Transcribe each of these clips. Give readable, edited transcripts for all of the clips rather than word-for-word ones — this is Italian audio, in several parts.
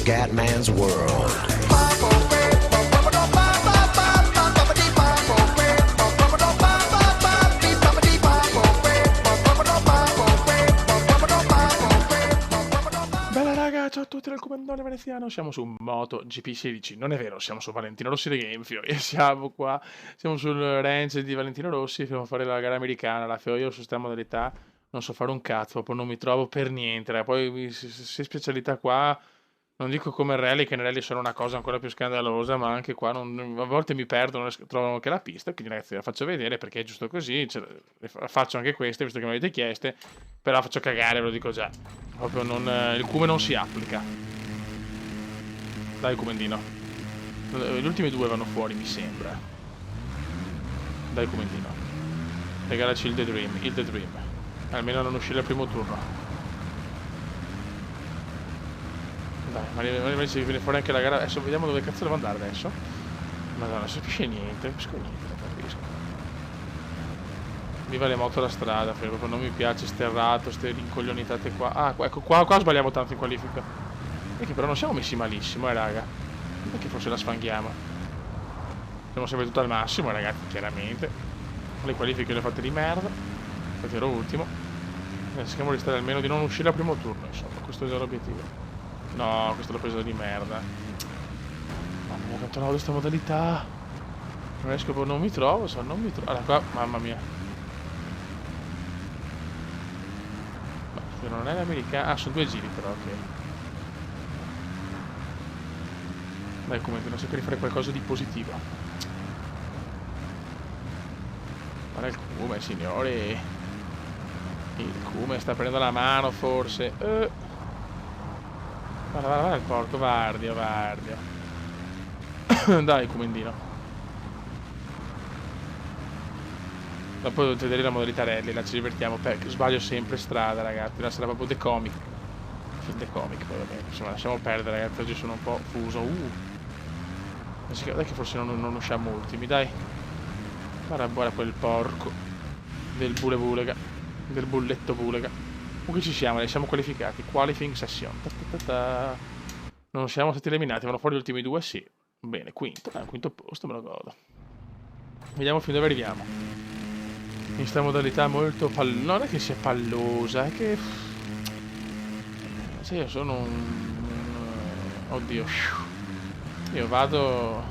Scatman's World. Bella raga, ciao a tutti dal comandante veneziano, siamo su Moto GP16, non è vero, siamo su Valentino Rossi di Gamefio e siamo qua, siamo sul range di Valentino Rossi, dobbiamo fare la gara americana, la FIO, io su sta modalità non so fare un cazzo, proprio non mi trovo per niente, raga. Poi se specialità qua, non dico come il rally, che nel rally sono una cosa ancora più scandalosa, ma anche qua a volte mi perdo, non trovo anche la pista, quindi ragazzi la faccio vedere perché è giusto così, faccio anche queste, visto che me le avete chieste, però la faccio cagare, ve lo dico già. Proprio non, il cume non si applica. Dai, Cumendino. Gli ultimi due vanno fuori, mi sembra. Dai, Cumendino. Regalaci il The Dream. Il The Dream. Almeno non uscire al primo turno. Dai, ma ci viene fuori anche la gara. Adesso vediamo dove cazzo devo andare adesso. Madonna, non si capisce niente. Non capisco niente, non capisco. Viva le moto alla strada, proprio non mi piace sterrato, ste rincoglionitate qua. Ah, ecco, qua sbagliamo tanto in qualifica. Perché però non siamo messi malissimo, raga. Perché forse la sfanghiamo. Siamo sempre tutto al massimo, ragazzi, chiaramente. Le qualifiche le ho fatte di merda. Infatti ero ultimo. Cerchiamo di stare almeno di non uscire al primo turno, insomma. Questo è già l'obiettivo. No, questo l'ho preso di merda. Mamma mia, quanto odio questa modalità. Non riesco, non mi trovo, non mi trovo. Allora qua, mamma mia. Non è l'americana. Ah, sono due giri però, ok. Dai, comunque, non cerco di fare qualcosa di positivo. Guarda il cume, signori. Il cume sta prendendo la mano, forse. Guarda il porco, Vardio. Dai, cumendino. Dopo dovete vedere la modalità rally, là ci divertiamo. Sbaglio sempre strada, ragazzi. Là sarà proprio The Comic. Film The Comic, poi vabbè. Insomma, lasciamo perdere, ragazzi. Oggi sono un po' fuso. Dai che forse non usciamo ultimi, dai. Guarda quel porco. Del bulega. Del bulletto bulega. Comunque ci siamo, ne siamo qualificati. Qualifying session. Non siamo stati eliminati, vanno fuori gli ultimi due, sì. Bene, quinto posto, me lo godo. Vediamo fin dove arriviamo. In questa modalità molto pallosa. Non è che sia pallosa, è che... Se io sono Oddio. Io vado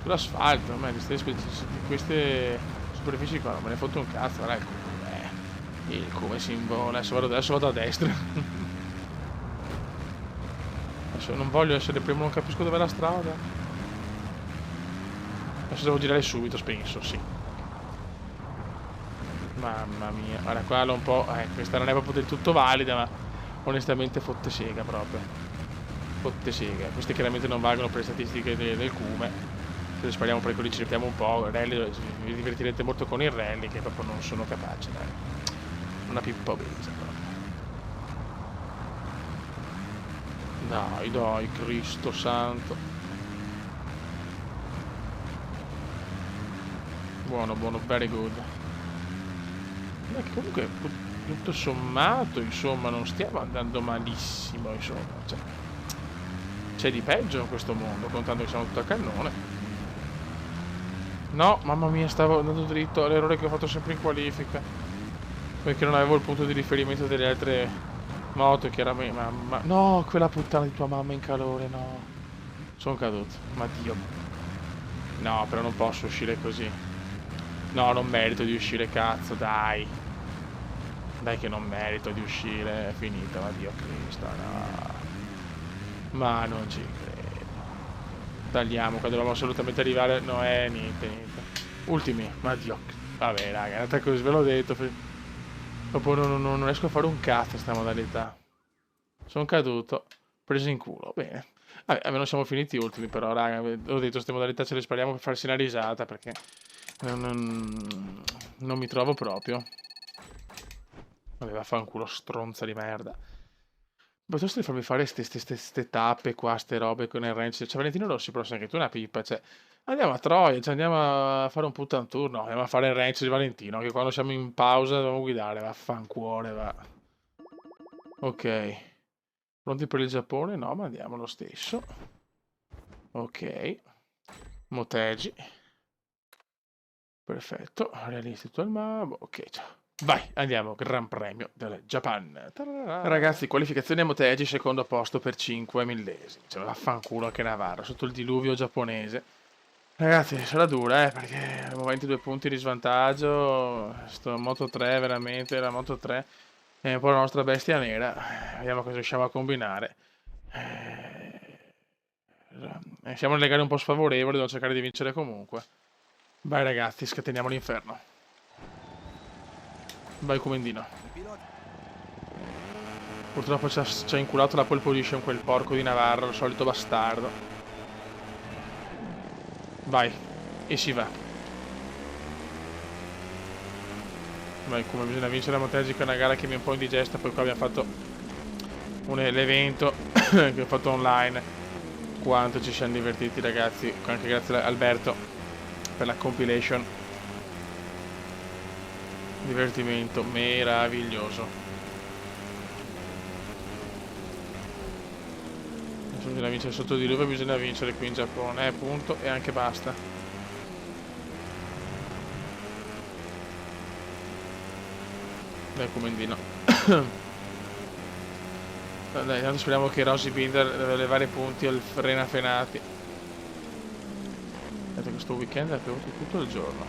sull'asfalto, ma di queste superfici qua non me ne foto un cazzo, guarda il come si invola. Adesso vado a destra. Adesso non voglio essere primo, non capisco dov'è la strada. Adesso devo girare subito, penso, sì. Mamma mia, guarda qua l'ho un po'. Questa non è proprio del tutto valida, ma onestamente fotte sega proprio. Fotte sega. Queste chiaramente non valgono per le statistiche del cume. Se le spariamo per quelli ci ripetiamo un po'. Il rally vi divertirete molto con il rally, che proprio non sono capace, dai. Una pippa obesa proprio. Dai, Cristo santo. Buono, very good. Comunque tutto sommato, insomma, non stiamo andando malissimo, insomma, cioè, c'è di peggio in questo mondo, contando che siamo tutto a cannone. No, mamma mia, stavo andando dritto all'errore che ho fatto sempre in qualifica, perché non avevo il punto di riferimento delle altre moto, chiaramente. Mamma, no, quella puttana di tua mamma in calore, no, sono caduto, ma Dio. No, però non posso uscire così. No, non merito di uscire, cazzo, dai. Dai che non merito di uscire, è finita, ma Dio Cristo, no. Ma non ci credo. Tagliamo, qua dovevamo assolutamente arrivare, no, niente. Ultimi, ma Dio. Vabbè, raga, è andata così, ve l'ho detto. Dopo non riesco a fare un cazzo sta modalità. Sono caduto, preso in culo, bene. Vabbè, almeno siamo finiti ultimi, però, raga, ho detto, queste modalità ce le spariamo per farsi una risata, perché non mi trovo proprio. Vabbè, vaffanculo, stronza di merda. Piuttosto di farmi fare ste tappe qua, ste robe con il range. Cioè, Valentino Rossi, però sei anche tu una pipa, cioè... Andiamo a Troia, cioè andiamo a fare un puttan tour, no, andiamo a fare il range di Valentino, che quando siamo in pausa dobbiamo guidare, vaffanculo, va. Ok. Pronti per il Giappone? No, ma andiamo lo stesso. Ok. Motegi. Perfetto. Realistico al map. Ok, ciao. Vai, andiamo. Gran premio del Japan. Ragazzi, qualificazione a Motegi, secondo posto per 5 millesimi. Cioè, vaffanculo anche Navarra, sotto il diluvio giapponese. Ragazzi, sarà dura, perché abbiamo 22 punti di svantaggio. Sto Moto 3, veramente, la Moto 3 è un po' la nostra bestia nera. Vediamo cosa riusciamo a combinare. Siamo nelle gare un po' sfavorevoli, devo cercare di vincere comunque. Vai ragazzi, scateniamo l'inferno. Vai Comendino. Purtroppo ci ha inculato la pole position quel porco di Navarro, il solito bastardo. Vai, e si va. Vai, come bisogna vincere la Motegi, che è una gara che mi è un po' indigesta, poi qua abbiamo fatto l'evento che ho fatto online. Quanto ci siamo divertiti ragazzi, anche grazie a Alberto per la compilation. Divertimento meraviglioso. Adesso bisogna vincere sotto di lui, bisogna vincere qui in Giappone, punto, e anche basta. Dai Comendino. Dai, tanto speriamo che Rosy Binder deve levare punti al Frena Fenati. Vedete, questo weekend ha piovuto tutto il giorno.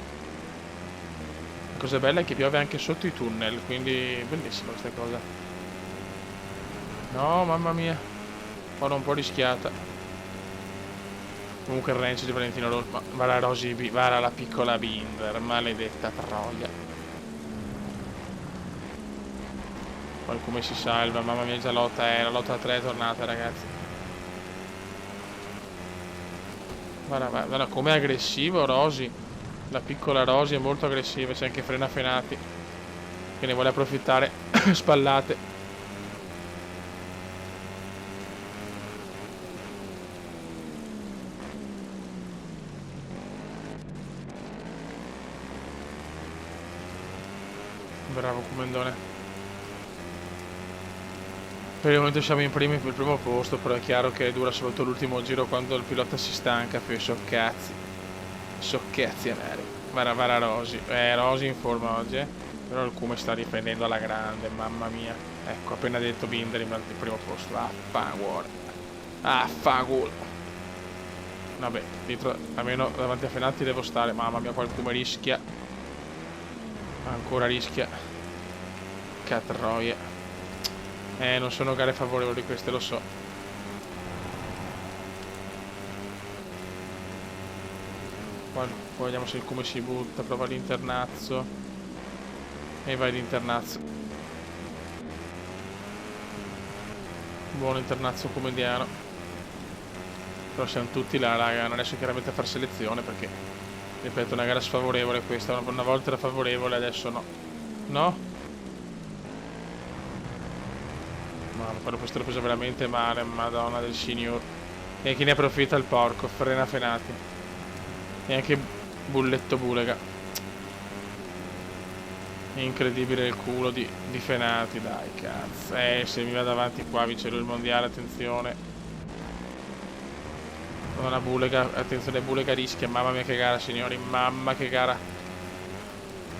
La cosa bella è che piove anche sotto i tunnel, quindi bellissima questa cosa. No, mamma mia. Ora un po' rischiata. Comunque il range di Valentino Rossi. Va la Rosy, va la piccola Binder, maledetta troia. Poi come si salva, mamma mia, già la lotta a 3 è tornata ragazzi. Guarda com'è aggressivo Rosy. La piccola Rosy è molto aggressiva, c'è anche Frena Fenati che ne vuole approfittare. Spallate. Bravo Comendone. Per il momento siamo in primi per il primo posto, però è chiaro che dura soprattutto l'ultimo giro quando il pilota si stanca, poi so cazzi a neri. Vara Rosy. Rosy in forma oggi, però il Cume sta riprendendo alla grande, mamma mia. Ecco, appena detto Binder in primo posto. Affanculo. Vabbè, dietro, almeno davanti a Fenati devo stare, mamma mia, qualcuno rischia. Ancora rischia. Catroia. Non sono gare favorevoli queste, lo so. Poi vediamo se il Cume si butta, prova l'internazzo. E vai l'internazzo. Buon internazzo comediano. Però siamo tutti là, raga, non riesco chiaramente a far selezione perché, ripeto, una gara sfavorevole questa. Una volta era favorevole, adesso no. No? Mamma, però questo l'ho preso veramente male, madonna del signor. E chi ne approfitta il porco, Frena Fenati. E anche Bulletto Bulega. Incredibile il culo di Fenati, dai cazzo. Se mi va davanti qua vince lui il mondiale, attenzione. Madonna Bulega, attenzione Bulega rischia, mamma mia che gara signori, mamma che gara.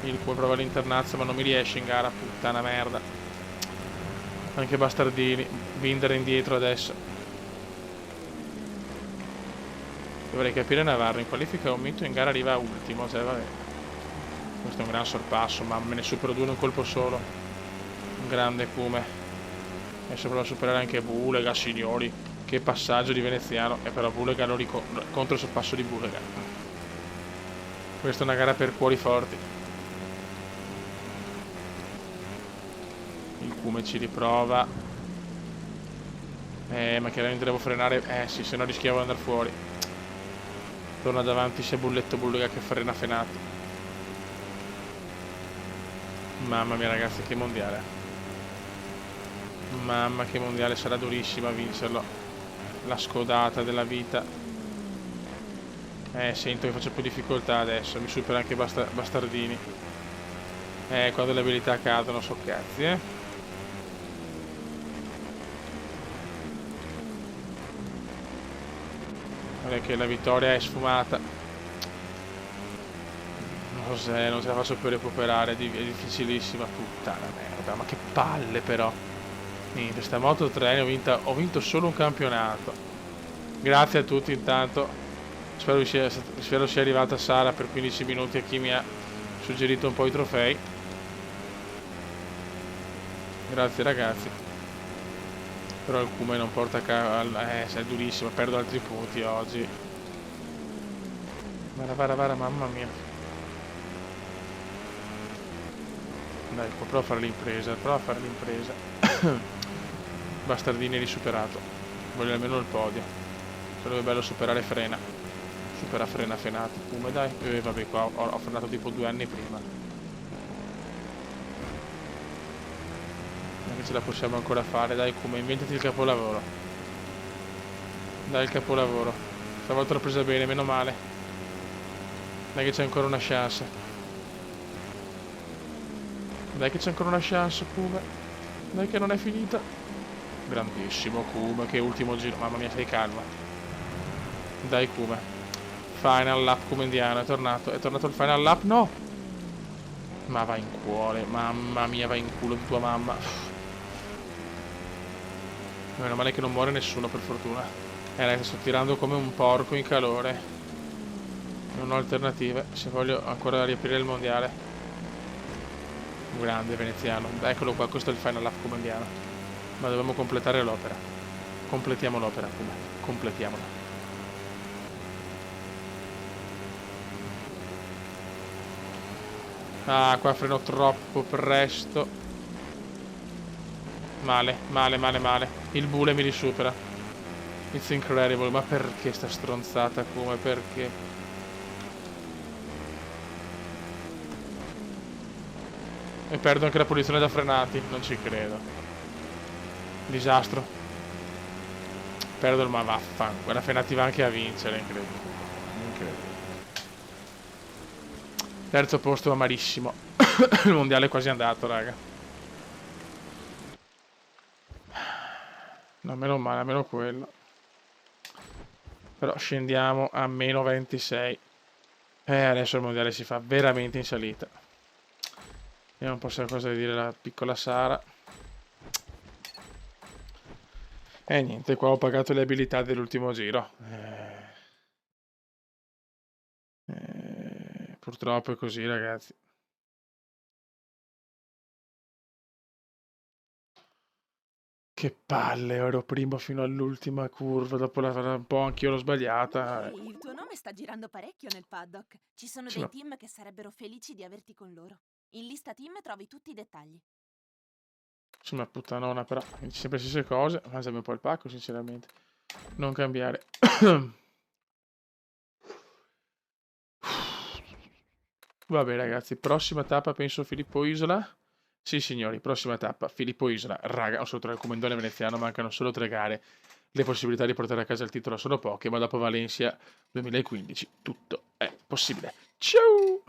Il cuore prova l'internazzo ma non mi riesce in gara, puttana merda. Anche Bastardini, Binder indietro adesso. Dovrei capire Navarro, in qualifica un mito, in gara arriva ultimo, cioè vabbè. Questo è un gran sorpasso, ma me ne supero due in un colpo solo. Un grande Cume. Adesso provo a superare anche Bulega, signori. Che passaggio di veneziano, e però Bulega lo contro il sorpasso di Bulega. Questa è una gara per cuori forti. Il Cume ci riprova. Ma chiaramente devo frenare. Sì, se no rischiavo di andare fuori. Torna davanti sia Bulletto Bulega che Frena Fenati. Mamma mia ragazzi, che mondiale. Mamma che mondiale, sarà durissima vincerlo. La scodata della vita. Sento che faccio più difficoltà adesso. Mi supera anche Bastardini. Quando le abilità cadono so cazzi, Non è che la vittoria è sfumata. Cos'è? Non ce la faccio più recuperare, è difficilissima, puttana merda, ma che palle però. Niente, sta Moto 3 ho vinto solo un campionato. Grazie a tutti intanto. Spero sia arrivata Sara per 15 minuti a chi mi ha suggerito un po' i trofei. Grazie ragazzi. Però il Kuma non porta a casa. È durissimo, perdo altri punti oggi. Vara, mamma mia. Dai, prova a fare l'impresa, Bastardini risuperato. Voglio almeno il podio. Sarebbe bello superare Frena. Supera Frena Fenato. Come dai? Vabbè, qua ho frenato tipo 2 anni prima. Non è che ce la possiamo ancora fare, dai, come inventati il capolavoro. Dai, il capolavoro. Stavolta l'ho presa bene, meno male. Dai che c'è ancora una chance. Dai che c'è ancora una chance, Kuma. Dai che non è finita. Grandissimo Kuma, che ultimo giro. Mamma mia, sei calma. Dai Kuma. Final lap come indiano, è tornato il final lap, no! Ma va in cuore, mamma mia, va in culo di tua mamma. Meno male che non muore nessuno, per fortuna. Ragazzi, sto tirando come un porco in calore. Non ho alternative, se voglio ancora riaprire il mondiale. Grande veneziano. Eccolo qua, questo è il final lap come indiano. Ma dobbiamo completare l'opera. Completiamo l'opera, Kuma. Completiamola. Ah, qua freno troppo presto. Male. Il bule mi risupera. It's incredible. Ma perché sta stronzata, Kuma? Perché? E perdo anche la posizione da frenati. Non ci credo. Disastro. Perdo il ma vaffanculo. Quella frenati va anche a vincere. Incredibile. Terzo posto, ma malissimo. Il mondiale è quasi andato, raga. No, meno male, almeno quello. Però scendiamo a meno 26. Adesso il mondiale si fa veramente in salita. Vediamo un po' se ha cosa da dire la piccola Sara. Niente, qua ho pagato le abilità dell'ultimo giro. Purtroppo è così, ragazzi. Che palle, ero primo fino all'ultima curva, dopo un po' anch'io l'ho sbagliata. Il tuo nome sta girando parecchio nel paddock. Ci sono Sì, dei ma- team che sarebbero felici di averti con loro. In lista team trovi tutti i dettagli. Insomma, puttanona, però dici sempre le stesse cose. Mangiami un po' il pacco, sinceramente. Non cambiare. Vabbè, ragazzi, prossima tappa penso Filippo Isola. Sì, signori, prossima tappa Filippo Isola. Raga, ho solo il comandone veneziano, mancano solo 3 gare. Le possibilità di portare a casa il titolo sono poche, ma dopo Valencia 2015 tutto è possibile. Ciao!